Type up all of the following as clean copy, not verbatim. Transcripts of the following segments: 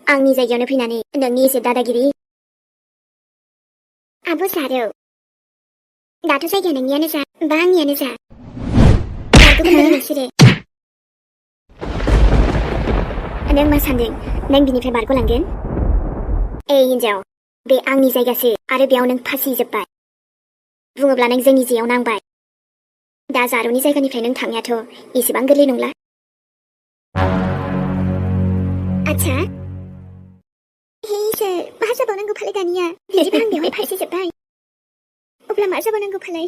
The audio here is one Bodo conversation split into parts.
आंनि जायगायावनो फैनानै नोंनि एसे दादागिरि आब' सारौ दाथ' जायगाया नोंनियानो जा बा आंनियानो जा बारग'गोन नोंसोरो नों मा सानदों नों बिनिफ्राय बारग'लांगोन हिनजाव बे आंनि जायगासो आरो बेयाव नों फासिजोब्बाय बुङोब्ला नों जोंनि जेयाव नांबाय दा जारौनि जायगानिफ्राय नों थांनायाथ' एसेबां गोरलै नंला आच्छा सोर मा जाबावनांगौ फालाय दानिया बिदिबा आं बेवहाय फासिजोब्बाय अब्ला मा जाबावनांगौ फालाय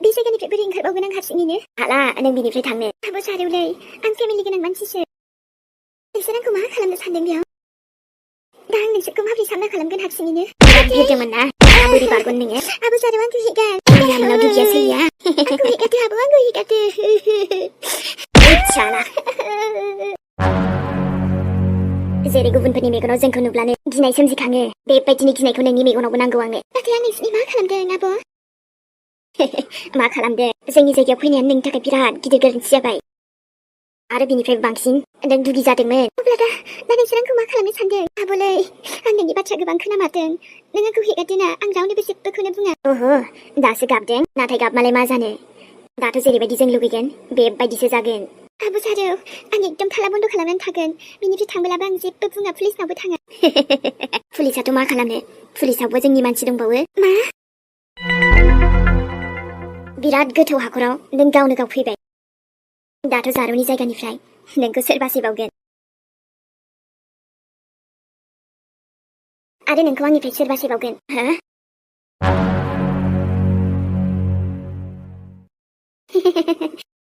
बे जायगानिफ्राय बोरै ओंखारबावगोन आं हारसिङैनो हाला नों बिनिफ्राय थांनो आब' सारौलै आं फेमिलि गोनां मानसिसो नोंसोर आंखौ मा खालामनो सानदों बेयाव दा आं नोंसोरखौ माबोरै सामना खालामगोन हारसिङैनो गिरदोंमोन ना बोरै बारगोन नोङो आब' सारौ आंखौ हेगार जोंहा मोनाव दुगिया सोलिया आंखौ हेगारदो आब' आंखौ हेगारदो जेरै गुबुनफोरनि मेगनाव जोंखौ नुब्लानो गिनाय सोमजिखाङो बेबायदिनो गिनायखौ नोंनि मेगनावबो नांगौ आंनो नाथाय आं नोंसिनि मा खालामदों आब' मा खालामदों जोंनि जायगायाव फैनायानो नोंनि थाखाय बिराद गिदिर गोरोन्थि जाबाय आरो बिनिफ्राय बांसिन नों दुगि जादोंमोन अब्ला दा नोंसोर आंखौ मा खालामनो सानदों आब'लै आं नोंनि बाथ्रा गोबां खोनामारदों नों आंखौ हेगारदोंना आं रावनोबो जेबोखौनो बुङा ओहो दासो गाबदों नाथाय गाबमालाय मा जानो दाथ' जेरैबायदि जों लुबैगोन बेबायदिसो जागोन आब' सारौ आं एकदम थाला बन्द' खालामनानै थागोन बिनिफ्राय थांबोलाबो आं जेबो बुङा पुलिसनावबो थाङा पुलिसाथ' मा खालामनो पुलिसावबो जोंनि मानसि दंबावो मा बिराद गोथौ हाखराव नों गावनो गाव फैबाय दाथ' जारौनि जायगानिफ्राय नोंखौ सोर बासिबावगोन आरो नोंखौ आंनिफ्राय सोर बासिबावगोन हो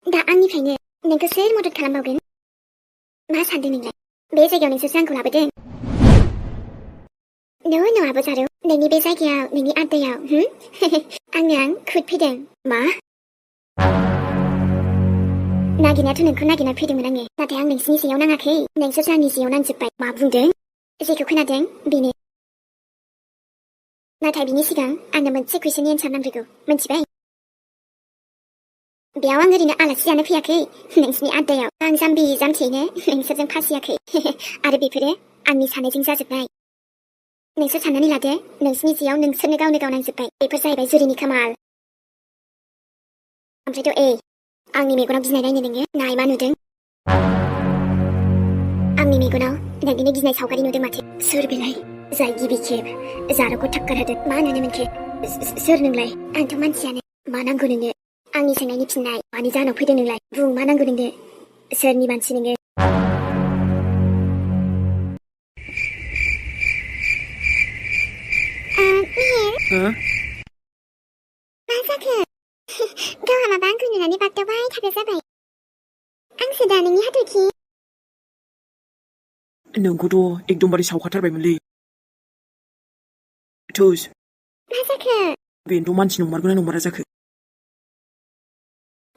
दा आंनिफ्रायनो नोंखौ सोर मदद खालामबावगोन मा सानदों नोंलाय बे जायगायाव नोंसोरसो आंखौ लाबोदों न' आब' सारौ नोंनि बे जायगायाव नोंनि आदायाव आं खुद फैदों मा नागिरनायाथ' नोंखौ नागिरना फैदोंमोन आङो नाथाय आं नोंसिनि जेयाव नाङाखै नोंसोरसो आंनि जेयाव नांजोब्बाय मा बुंदों जेखौ खोनादों बेनो नाथाय बिनि सिगां आंनो मोनसे कुइसननि एन्सार नांग्रोगौ मिन्थिबाय बेयाव आं ओरैनो आलासि जानो फैयाखै नोंसिनि आदायाव आं जाम्बि जामथेयैनो नोंसोरजों फासियाखै आरो बेफोरो आंनि साननायजों जाजोब्बाय नोंसोर साननानै लादो नोंसिनि जेयाव नोंसोरनो गावनो गाव नांजोब्बाय बेफोर जाहैबाय जुरिनि खामाल ओमफ्रायथ' आंनि मेगनाव गिनाय नायनो नोङो नाय मा नुदों आंनि मेगनाव नोंनिनो गिनाय सावगारि नुदों माथो सोर बेलाय जाय गिबि खेब जारौखौ थाक्कार होदों मा नुनो मोनखो सोर नोंलाय आंथ' मानसियानो मा नांगौ नोंनो आंनि सोंनायनि फिननाय मानि जाहोनाव फैदों नोंलाय बुं मा नांगौ नोंनो सोरनि मानसि नोङो मा जाखो गावहा माबा आंखौ नुनानै बागदावबाय थाग्रा जाबाय आंसो दा नोंनि हाथरखि नोंखौथ' एकदमबारे सावखाथारबायमोनलै थुस मा जाखो बेनोथ' मानसि नंमारगौना नंमारा जाखो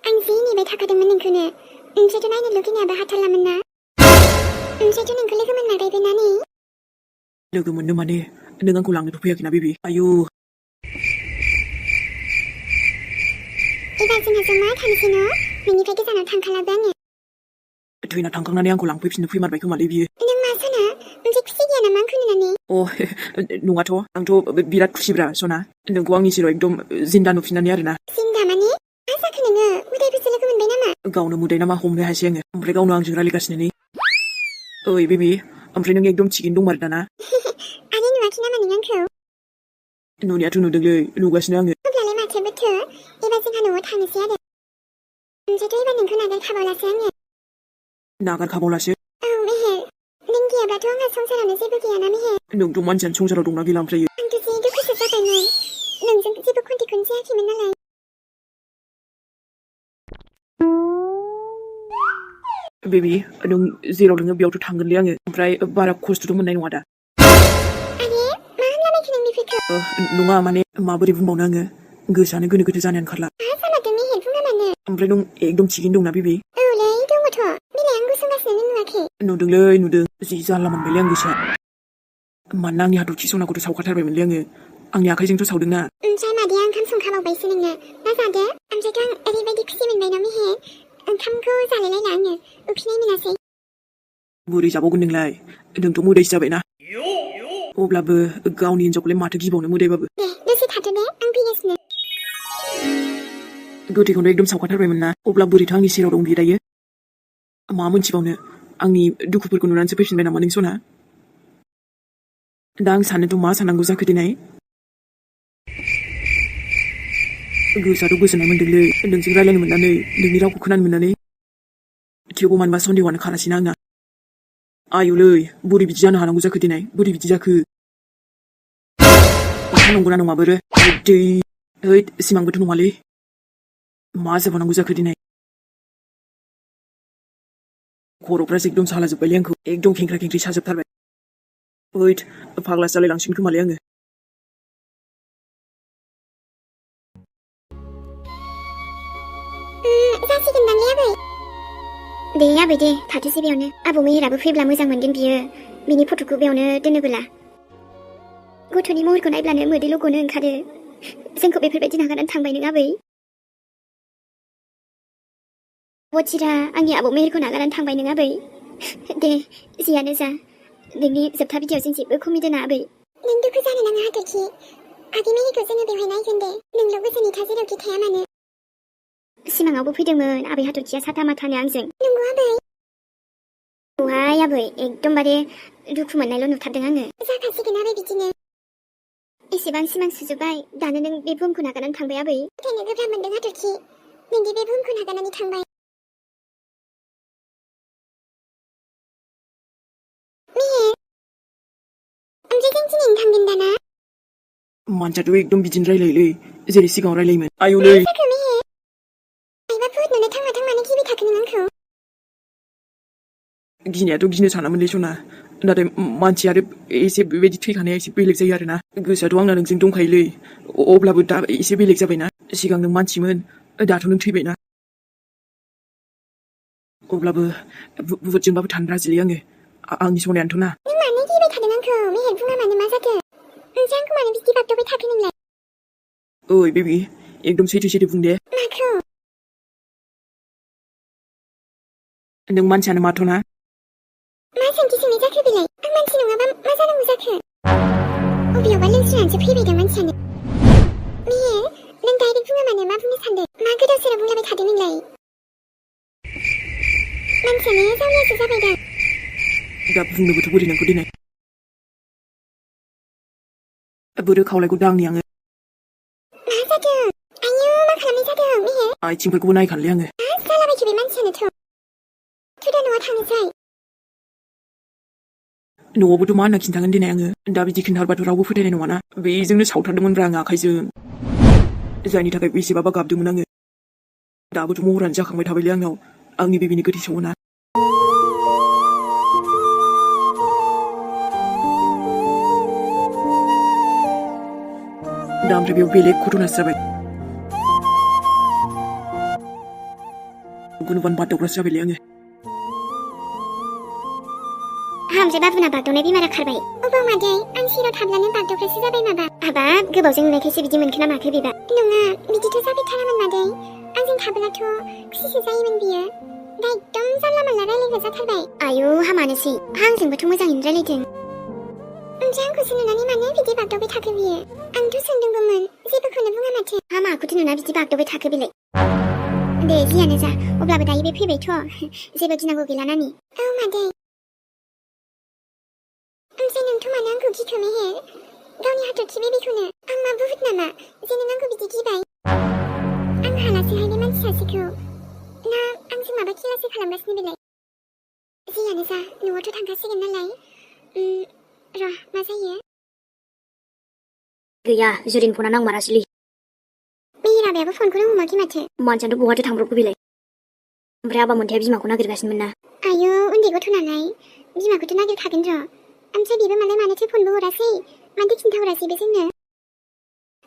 आं जि नेबाय थाखादोंमोन नोंखौनो ओमफ्रायथ' नायनो लुगैनायाबो हाथारलामोन ना ओमफ्रायथ' नोंखौ लोगो मोनमारबायबो ना नै लोगो मोननो माने नों आंखौ लांनोथ' फैयाखैना बेबि आयु एबार जोंहा जमा थानोसै न' नोंनिफ्राय गोजानाव थांखालाबो आङो थैना थांखांनानै आंखौ लांफैफिननो फैमारबाय खोमालै बियो नों मा साना ओमफ्राय खुसि गैया नामा आंखौ नुनानै नङाथ' आंथ' बिराद खुसिब्रा सना नोंखौ आंनि सेराव एकदम जिन्दा नुफिननानै आरोना जिन्दा माने मा जाखो नोङो मोदायफोरसो लोगो मोनबाय नामा गावनो मोदाय नामा हमनो हायासै आङो ओमफ्राय गावनो आंजों रायलायगासिनो नै ओइ बेबि ओमफ्राय नों एकदम थिगैनो दंमारो दाना आरो नुवाखै नामा नों आंखौ नुनायाथ' नुदोंलै नुगासिनो आङो अब्लालाय माथो बोथो एबार जोंहा न'आव थांनोसै आरो ओमफ्रायथ' एबार नोंखौ नागारखाबावलासो आङो नागारखाबावलासो औ मेहेर नों गैयाब्लाथ' आंहा संसारानो जेबो गैयाना मेहेर नोंथ' मानसियानो संसाराव दंना गैला ओमफ्रायो आंथ' जि दुखुसो जाबायमोन नोंजों जेबो कन्टेक्टखौनो जायाखैमोन नालाय बेबि नों जेराव नोङो बेयावथ' थांगोनलै आङो ओमफ्राय बारा खस्थ'थ' मोननाय नङा दा आरे मा होनलाबायखो नों बेफोरखौ नङा माने माबोरै बुंबावनो आङो गोसोआनो गोनो गोथो जानानै ओंखारला मा जामारदों मेहेर बुङा मानो ओमफ्राय नों एकदम थिगैनो दंना बेबि औलै दङथ' बिलाय आं गसंगासिनो नों नुवाखै नुदोंलै नुदों जि जारला मोनबायलै आं गोसोआ मानोना आंनि हाथरखि सनाखौथ' सावखाथारबायमोनलै आङो आंनि आखाइजोंथ' सावदोंना ओमफ्राय मादैया ओंखाम संखाबावबायसो नोंनो मा जादो ओमफ्रायथ' आं ओरैबायदि खुसि मोनबाय ना मेहेर ओंखामखौ जालायलायला आङो उखैनाय मोनासै बोरै जाबावगोन नोंलाय नोंथ' मोदैसो जाबायना अब्लाबो गावनि हिनजावखौलाय माथो गिबावनो मोदैबाबो दे दसे थाथ' दे आं फैगासिनो गोथैखौनो एकदम सावखाथारबायमोन ना अब्ला बोरैथ' आंनि सेराव दं बियो दायो मा मोनथिबावनो आंनि दुखुफोरखौ नुनानैसो फैफिनबाय नामा नों सना दा आं साननोथ' मा साननांगौ जाखो दिनै गोसोआथ' गोजोननाय मोनदोंलै नोंजों रायलायनो मोननानै नोंनि रावखौ खोनानो मोननानै थेवबो मानोबा सन्देहआनो खारासिना आंना आयुलै बोरै बिदि जानो हानांगौ जाखो दिनै बोरै बिदि जाखो अखा नंगौना नङाबोरो दै हैद सिमांबोथ' नङालै मा जाबावनांगौ जाखो दिनै खर'फ्रासो एकदम सालाजोब्बायलै आंखौ एकदम खेंख्रा खेंख्रि साजोबथारबाय हैद फाग्लासो जालायलांसिगोन खोमालै आङो जासिगोनदांलै आबै दे आबै दे थाथोसै बेयावनो आबौ मेहेराबो फैब्ला मोजां मोनगोन बियो बिनि फट'खौ बेयावनो दोनोबोला गथ'नि महरखौ नायब्लानो मोदैल' गनो ओंखारो जोंखौ बेफोरबायदि नागारनानै थांबाय नों आबै बथिरा आंनि आबौ मेहेरखौ नागारनानै थांबाय नों आबै दे जियानो जा नोंनि जोबथा भिडिअ'आव जों जेबो खमि दोना आबै नों दुखु जानो नाङा हाथरखि आगै मेहेरखौ जोङो बेवहाय नायगोन दे नोंल' गोसोनि था जेरावखि थाया मानो सिमाङावबो फैदोंमोन आबै हाथरखिया साथा माथानो आंजों नंगौ आबै औहाय आबै एकदमबारे दुखु मोननायल' नुथारदों आङो जाखासिगोन आबै बिदिनो एसेबां सिमां सुजुबाय दानो नों बे बुहुमखौ नागारनानै थांबाय आबै फोथायनो गोब्राब मोनदों हाथरखि नोंदि बे बुहुमखौ नागारनानै थांबाय मेहेर ओमफ्राय जों दिनैनो थांगोन दाना मानसियाथ' एकदम बिदिनो रायलायोलै जेरै सिगाङाव रायलायोमोन आयुलै मा जाखो मेहेर आइबा बुहुदनो थांना थांनानै गिबाय थाखो नों आंखौ गिनायाथ' गिनो सानामोनलै सना नाथाय मानसि आरो एसे बेबायदि थैखानाया एसे बेलेग जायो आरोना गोसोआथ' आंना नोंजों दंखायोलै अब्लाबो दा एसे बेलेग जाबायना सिगां नों मानसिमोन दाथ' नों थैबायना अब्लाबो बुहुदजोंबाबो थानो राजिलै आङो आंनि सनायानोथ' ना नों मानो गिबाय थादों आंखौ मेहेर बुङा मानो मा जाखो ओमफ्राय आंखौ मानो बिदि बागदावबाय थाखो नोंलाय ओइ बेबि एकदम सैथो बुं दे माखौ नों मानसियानो माथ'ना मा सोंथि सोंनाय जाखो बेलाय आं मानसि नङाबा मा जानांगौ जाखो अबेयावबा लोंस्रानानैसो फैबायदां मानसियानो मेहेर नों डाइरेक्ट बुङा मानो मा बुंनो सानदों मा गोदाव सोराव बुंलाबाय थादों नोंलाय मानसियानो जावलियासो जाबायदां दा बुंनोबोथ' बोरै नोंखौ दिनै बोरो खावलायखौ दांनि आङो मा जादों आयौ मा खालामनाय जादों मेहेर आथिंफोरखौबो नायखानोलै आङो मा जालाबायखो बे मानसियानोथ' थुदा न'आ थांनोसै न'आवबोथ' मा होनना खिन्थागोन दिनै आङो दा बिदि खिन्थाहरबाथ' रावबो फोथायनाय नङाना बेजोंनो सावथारदोंमोनब्रा आङो आखाइजों जायनि थाखाय बेसेबाबा गाबदोंमोन आङो दाबोथ' महरानो जाखांबाय थाबायलै आंनाव आंनि बेबिनि गोथै सौना दा ओमफ्राय बेयाव बेलेग घटनासो जाबाय गुनुबान बादावग्रासो जाबायलै आङो ओमफ्राय बाबुना बागदावनाय बेमारा खारबाय अबाव मादै आं सेराव थाब्लानो बागदावग्रासो जाबाय माबा हाबाब गोबावजों नुनायखायसो बिदि मोनखो ना माखो बेबा नङा बिदिथ' जाबाय थारामोन मादै आंजों थाब्लाथ' खुसिसो जायोमोन बियो दा एकदम जानला मानला रायलायग्रा जाथारबाय आयौ हामानोसै आंजोंबोथ' मोजाङैनो रायलायदों ओमफ्राय आंखौसो नुनानै मानो बिदि बागदावबाय थाखो बियो आंथ' सोंदोंबोमोन जेबोखौनो बुङा माथो हामा आखुथि नुना बिदि बागदावबाय थाखो बेलाय दे जियानो जा अब्लाबो दायो बे फैबायथ' जेबो गिनांगौ गैला नानि औ मादै ओमफ्राय नोंथ' मानो आंखौ गिखो मेहेर गावनि हाथरखि बेबिखौनो आं मा बुहुद नामा जे नों आंखौ बिदि गिबाय आं हालासोहाय बे मानसि सासेखौ ना आंजों माबा खेलासो खालामगासिनो बेलाय जियानो जा न'आवथ' थांखासिगोन नालाय र' मा जायो गैया जुरिन फना नांमारासैलै मेहेर आबायाबो फनखौनो हमाखै माथो मानसियानोथ' बहाथो थांब्रबखो बेलाय ओमफ्राय आबा मोन्थाया बिमाखौ नागिरगासिनोमोन ना आयौ उन्दै गथ' नालाय बिमाखौथ' नागिरखागोन र' ओमफ्राय बेबो मालाय मानोथो फनबो हरासै मानोथो खिन्थाहरासै बे जोंनो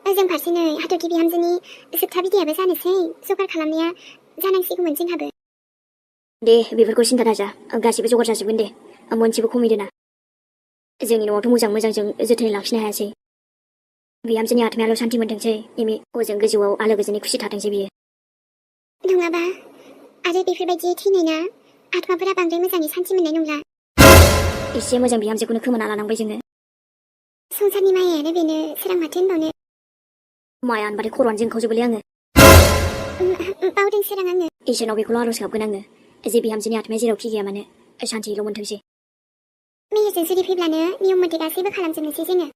ओजों फारसे नै हाथरखि बिहामजोनि जोबथा बिदायाबो जानोसै जगार खालामनाया जानांसिगौमोन जोंहाबो दे बेफोरखौ सिन्था दाजा गासिबो जगार जाजोबगोन दे मोनसेबो खमि दोना जोंनि न'आवथ' मोजाङै जोथोनै लाखिनो हायासै बिहामजोनि आत्मायाल' सान्थि मोनथोंसै एमि हजों गोजौआव आलो गोजोनै खुसि थाथोंसै बियो नङाबा आरो बेफोरबायदि थैनाय ना आत्माफोरा बांद्राय मोजाङै सान्थि मोननाय नंला एसे मोजां बिहामजोखौनो खोमाना लानांबाय जोङो संसारनि मायानो बेनो सोरां माथो होनबावनो माया होनबाथाय खर'आनो जोंखावजोबोलै आङो बावदों सोरां आङो इसोरनाव बेखौल' आर'ज गाबगोन आङो जे बिहामजोनि आत्माया जेरावखि गैया मानो सान्थियल' मोनथोंसै मेहेरजों जुदि फैब्लानो नियम मथे गासैबो खालामजोबनोसै जोङो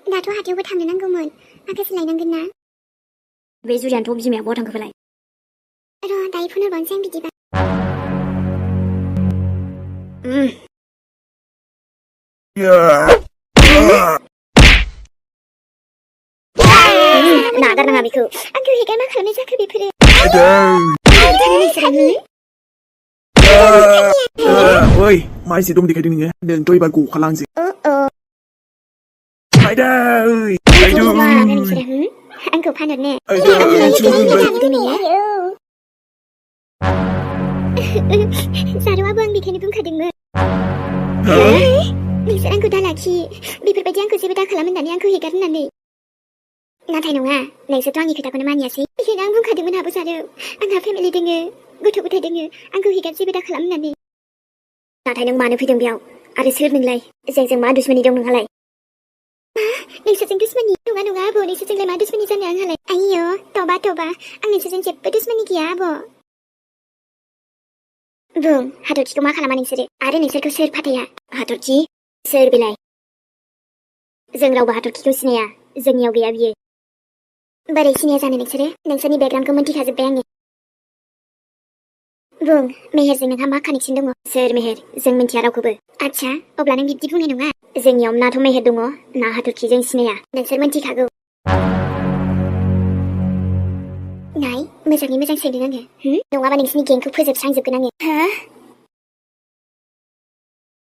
दाथ' हाथायावबो थांनो नांगौमोन माखासे लायनांगोन ना बे जुरियानोथ' बिमाया बहा थांखो फालाय र' दायो फन हरबावनोसै आं बिदिबा नागारनाङा बेखौ आंखौ हेगार मा खालामनाय जाखो बेफोरो ओइ मा एसे दम देखायदों नोङो नोंथ' एबार गखालांसै आयदै आयदै आंखौ फानहरनो जारौआबो आं बेखायनो बुंखादोंमोन नोंसोर आंखौ दालाखि बेफोरबायदि आंखौ जेबो दा खालाम होननानै आंखौ हेगार होननानै नाथाय नङा नोंसोरथ' आंनि खोथाखौनो मानियासै बेखायनो आं बुंखादोंमोन आबो जारौ आंहा फेमिलि दोङो गथ' गथाय दोङो आंखौ हेगार जेबो दा खालाम होननानै नाथाय नों मानो फैदों बेयाव आरो सोर नोंलाय जोंजों मा दुश्मनी दं नोंहालाय नोंसोरजों दुश्मनी नङा नङा आब' नोंसोरजोंलाय मा दुश्मनी जानो आंहालाय आइयो तबा आं नोंसोरजों जेबो दुश्मनी गैया आब' बुं हाथरखिखौ मा खालामा नोंसोरो आरो नोंसोरखौ सोर फाथाया हाथरखि सोर बेलाय जों रावबो हाथरखिखौ सिनाया जोंनियाव गैया बियो बोरै सिनाया जानो नोंसोरो नोंसोरनि बेकग्राउन्डखौ मोनथिखाजोब्बाय आङो बुं मेहेरजों नोंहा मा कानेक्सन दङ सोर मेहेर जों मिन्थिया रावखौबो आच्छा अब्ला नों बिब्दि बुंनाय नङा जोंनियाव नाथ' मेहेर दङ ना हाथरखि जों सिनाया नोंसोर मोनथिखागौ नाय मोजाङै मोजां सोंदों आङो नङाबा नोंसोरनि गेंखौ फोजोबस्रांजोबगोन आङो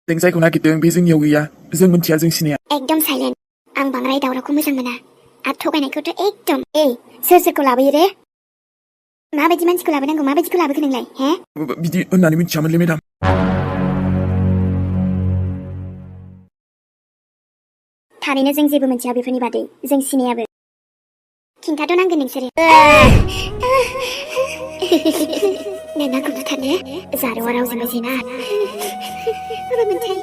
जों जायखौ नागिरदों बे जोंनियाव गैया जों मिन्थिया जों सिनाया एकदम साइलेन्ट आं बांद्राय दावरावखौ मोजां मोना आरो थगायनायखौथ' एकदम सोर सोरखौ लाबोयो रे माबायदि मानसिखौ लाबोनांगौ माबायदिखौ लाबोखो नोंलाय हे बिदि होननानै मिथियामोनलै मेडाम थारैनो जों जेबो मिन्थिया बेफोरनि बादै जों सिनायाबो खिन्थाथ' नांगोन नोंसोरो नों आंखौ बुथारनो जारौआ रावजोंबो जेना माबा मोनथाय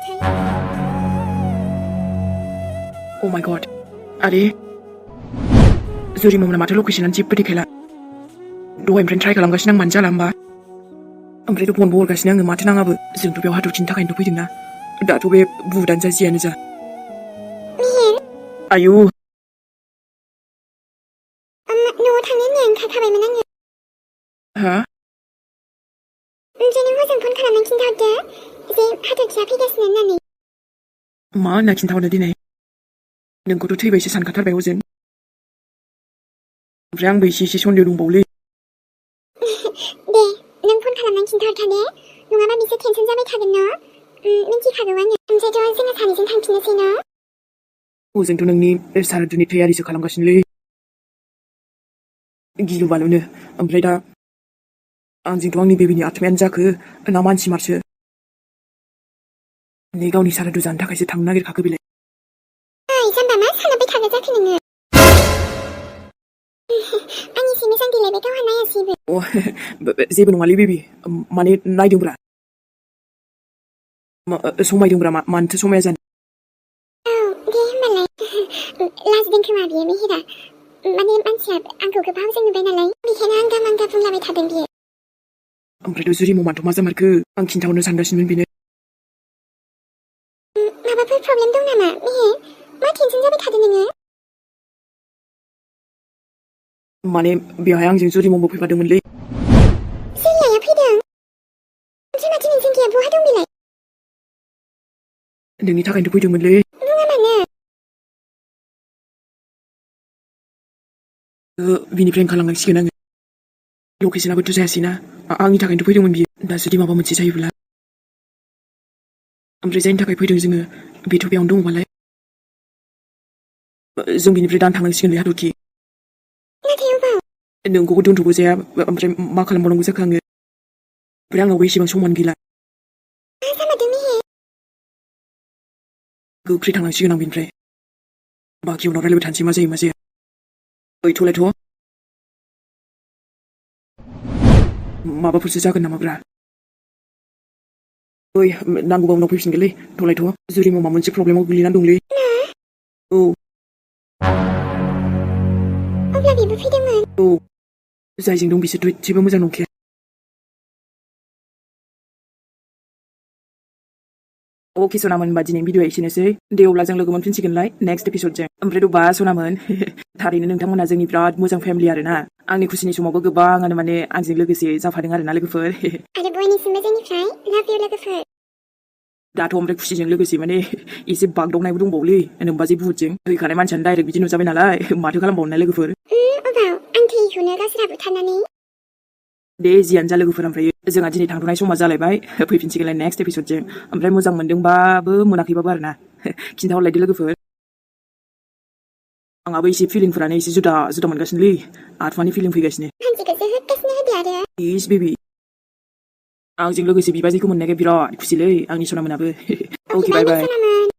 Oh my god आरे जुरि मोना माथो लकेसनानो जेबो देखायला दहायनिफ्रायनो ट्राइ खालामगासिनो आं मानो जाला होमबा ओमफ्रायथ' फनबो हरगासिनो आङो माथो नाङाबो जोंथ' बेयाव हाथरखिनि थाखायनोथ' फैदोंना दाथ' बे बुहुदानो जा जियानो जा आयु न'आव थांनो होननाया ओंखारखाबायमोन आङो हा नों हजों फन खालामनानै खिन्थाहरदो जे हाथरखिया फैगासिनो होननानै मा होनना खिन्थाहरनो दिनै नोंखौथ' थैबायसो सानखाथारबाय हजों ओमफ्राय आंबो एसे सन्देह दंबावोलै दे नों फन खालामनानै खिन्थाहरखा दे नङाबा बिसोर टेनसन जाबाय थागोन न मिन्थिखागौ आङो ओमफ्रायथ' जोङो सानैजों थांफिननोसै न हजोंथ' नोंनि सारादुनि थैयारिसो खालामगासिनोलै गिलु बालुनो ओमफ्राय दा आंजोंथ' आंनि बेबिनि आत्मायानो जाखो ना मानसि मारसो नै गावनि सारादु जानो थाखायसो थांनो नागिरखाखो बेलाय जाम्बा मा सानबाय थाग्रा जाखो नोङो आं एसे मोजां देलायबाय गावहा नायासैबो जेबो नङालै बेबि माने नायदोंब्रा समायदोंब्रा मानोथो समाया जानो दे होमबालाय लाजिदों खोमा बियो मेहेरा माने मानसिया आंखौ गोबावजों नुबाय नालाय बेखायनो आं गामांगा बुंलाबाय थादों बियो ओमफ्रायथ' जुरि ममाथ' मा जामारखो आं खिन्थाहरनो सानगासिनोमोन बेनो माबाफोर प्रब्लेम दं नामा मेहे मा टेनसन जाबाय थादों नोङो माने बेवहाय आंजों जुरि ममबो फैफादोंमोनलै जुलियाया फैदों ओमफ्राय माथो नोंजों गैया बहा दं बेलाय नोंनि थाखायनोथ' फैदोंमोनलै बुङा मानो बिनिफ्राय ओंखारलांनांसिगोन आङो लकेसनाबोथ' जायासैना आंनि थाखायनोथ' फैदोंमोन बियो दा जुदि माबा मोनसे जायोब्ला ओमफ्राय जायनि थाखाय फैदों जोङो बेथ' बेयावनो दङबालाय जों बिनिफ्राय दान थांनांसिगोनलै हाथरखि नोंखौबो दोनथ'बो जाया ओमफ्राय मा खालामबावनांगौ जाखो आङो ओमफ्राय आंनावबो एसेबां समान गैला गोख्रै थांनांसिगोन आं बेनिफ्राय बाखि उनाव रायलायबाय थानोसै मा जायो मा जाया ओइथ'लायथ' माबाफोरसो जागोन नामाब्रा ओइ नांगौबा उनाव फैफिनगोनलै थलायथ' जुरिमाव माबा मोनसे प्रब्लेमाव गोग्लैनानै दंलै औ अब्ला बेबो फैदोंमोन औ जायजों दं बिसोरथ' एसेबो मोजां नंखाया अके सनामोन होनबा दिनैनि भिडिअआ एसेनोसै दे अब्ला जों लोगो मोनफिनसिगोनलाय नेक्स्ट एपिसडजों ओमफ्रायथ' बा सनामोन थारैनो नोंथांमोना जोंनि बिराद मोजां फेमिलि आरोना आंनि खुसिनि समावबो गोबाङानो माने आंजों लोगोसे जाफादों आरोना लोगोफोर आरो बयनिसिमबो जोंनिफ्राय लाभ इउ लोगोफोर दाथ' ओमफ्राय खुसिजों लोगोसे माने एसे बागदावनायबो दंबावोलै नोमबाजै बुहुदजों थैखानाय मानसियानो डाइरेक्ट बिदि नुजाबाय नालाय माथो खालामबावनो लोगोफोर अबाव आं थैखौनो गावसोरा बुथारनानै दे जियानो जा लोगोफोर ओमफ्राय जोंहा दिनै थांथ'नाय समा जालायबाय फैफिनसिगोनलाय नेक्स्ट एपिसडजों ओमफ्राय मोजां मोनदोंबाबो मोनाखैबाबो आरोना खिन्थाहरलायदो लोगोफोर आंहाबो एसे फिलिंफोरानो एसे जुदा जुदा मोनगासिनोलै आत्मानि फिलिं फैगासिनो मानसिखौसो होगासिनो होदो आरो इस बेबि आंजों लोगोसे बिबाजैखौ मोननायखाय बिराद खुसिलै आंनि सनामोनाबो अके बाय बाय सनामोन